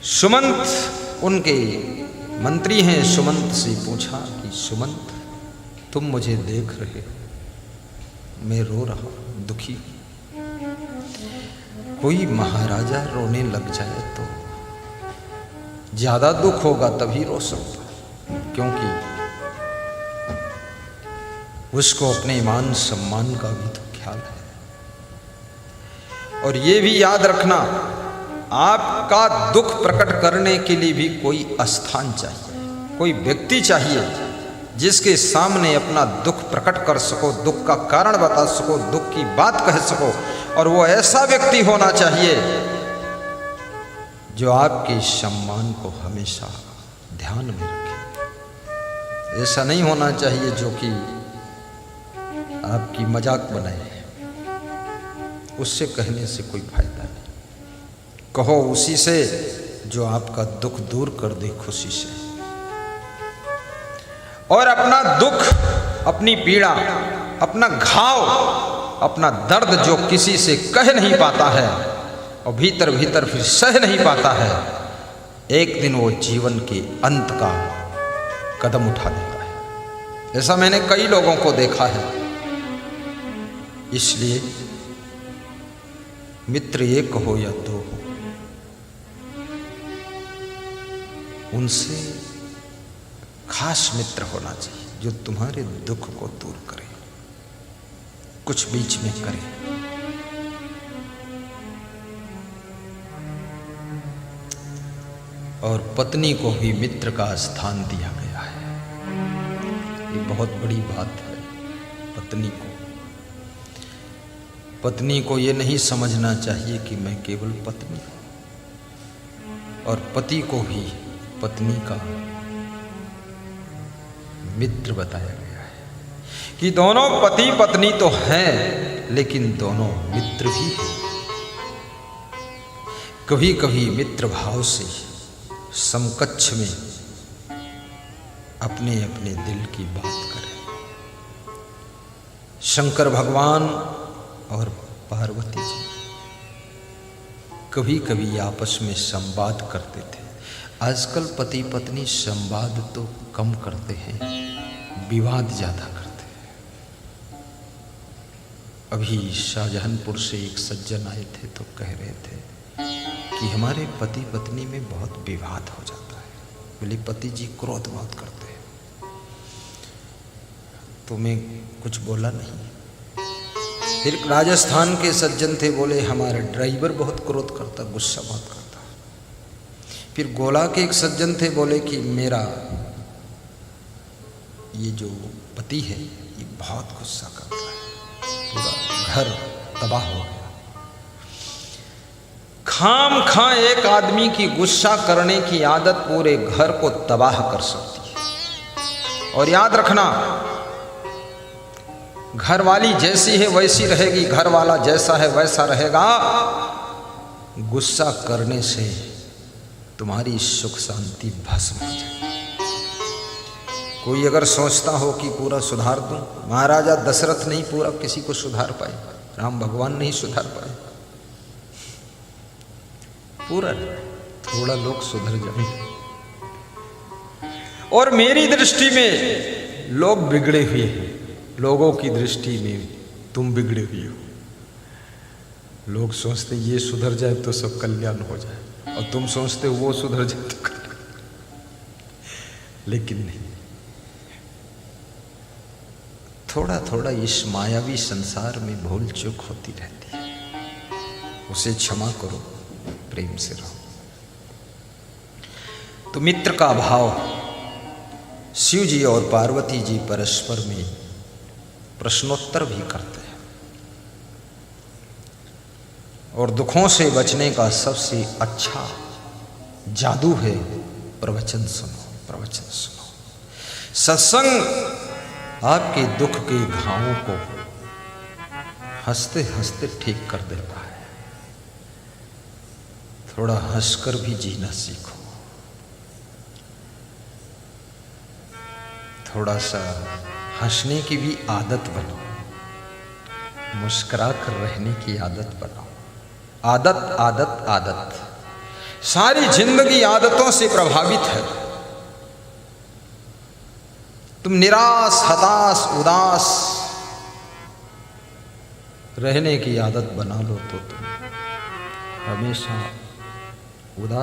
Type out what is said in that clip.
सुमंत उनके मंत्री हैं, सुमंत से पूछा कि सुमंत तुम मुझे देख रहे हो, मैं रो रहा हूं, दुखी हूं। कोई महाराजा रोने लग जाए तो ज्यादा दुख होगा तभी रो सकता, क्योंकि उसको अपने मान सम्मान का भी तो ख्याल है। और ये भी याद रखना, आपका दुख प्रकट करने के लिए भी कोई स्थान चाहिए, कोई व्यक्ति चाहिए जिसके सामने अपना दुख प्रकट कर सको, दुख का कारण बता सको, दुख की बात कह सको। और वो ऐसा व्यक्ति होना चाहिए जो आपके सम्मान को हमेशा ध्यान में रखे। ऐसा नहीं होना चाहिए जो कि आपकी मजाक बनाए, उससे कहने से कोई फायदा नहीं। कहो उसी से जो आपका दुख दूर कर दे खुशी से। और अपना दुख, अपनी पीड़ा, अपना घाव, अपना दर्द जो किसी से कह नहीं पाता है और भीतर भीतर फिर सह नहीं पाता है, एक दिन वो जीवन के अंत का कदम उठा देता है। ऐसा मैंने कई लोगों को देखा है। इसलिए मित्र एक हो या दो हो, उनसे खास मित्र होना चाहिए जो तुम्हारे दुख को दूर करे, कुछ बीच में करे। और पत्नी को भी मित्र का स्थान दिया गया है। ये बहुत बड़ी बात है। पत्नी को ये नहीं समझना चाहिए कि मैं केवल पत्नी हूं, और पति को भी पत्नी का मित्र बताया गया है कि दोनों पति पत्नी तो हैं, लेकिन दोनों मित्र भी हैं। कभी कभी मित्र भाव से समकक्ष में अपने अपने दिल की बात करें। शंकर भगवान और पार्वती जी कभी कभी आपस में संवाद करते थे। आजकल पति पत्नी संवाद तो कम करते हैं, विवाद ज्यादा करते हैं। अभी शाहजहानपुर से एक सज्जन आए थे तो कह रहे थे कि हमारे पति पत्नी में बहुत विवाद हो जाता है। बोले पति जी क्रोध बहुत करते हैं। तो मैं कुछ बोला नहीं। फिर राजस्थान के सज्जन थे, बोले हमारा ड्राइवर बहुत क्रोध करता, गुस्सा बहुत करता। फिर गोला के एक सज्जन थे, बोले कि मेरा ये जो पति है ये बहुत गुस्सा करता है, पूरा घर तबाह हो गया। खाम खा एक आदमी की गुस्सा करने की आदत पूरे घर को तबाह कर सकती है। और याद रखना, घर वाली जैसी है वैसी रहेगी, घर वाला जैसा है वैसा रहेगा। गुस्सा करने से तुम्हारी सुख शांति भस्म हो जाए। कोई अगर सोचता हो कि पूरा सुधार दूं, महाराजा दशरथ नहीं पूरा किसी को सुधार पाए, राम भगवान नहीं सुधार पाए पूरा, थोड़ा लोग सुधर जाएंगे। और मेरी दृष्टि में लोग बिगड़े हुए हैं, लोगों की दृष्टि में तुम बिगड़े हुए हो। लोग सोचते ये सुधर जाए तो सब कल्याण हो जाए, और तुम सोचते वो सुधर जाए तो कल्याण। लेकिन नहीं, थोड़ा थोड़ा इस मायावी संसार में भूल चूक होती रहती है, उसे क्षमा करो, प्रेम से रहो। तो मित्र का भाव, शिव जी और पार्वती जी परस्पर में प्रश्नोत्तर भी करते हैं। और दुखों से बचने का सबसे अच्छा जादू है प्रवचन सुनो, प्रवचन सुनो। सत्संग आपके दुख के घावों को हंसते हंसते ठीक कर देता है। थोड़ा हंसकर भी जीना सीखो, थोड़ा सा हंसने की भी आदत बनाओ, मुस्कुरा कर रहने की आदत बनाओ। आदत आदत आदत, सारी जिंदगी आदतों से प्रभावित है। तुम निराश, हताश, उदास रहने की आदत बना लो तो तुम हमेशा उदास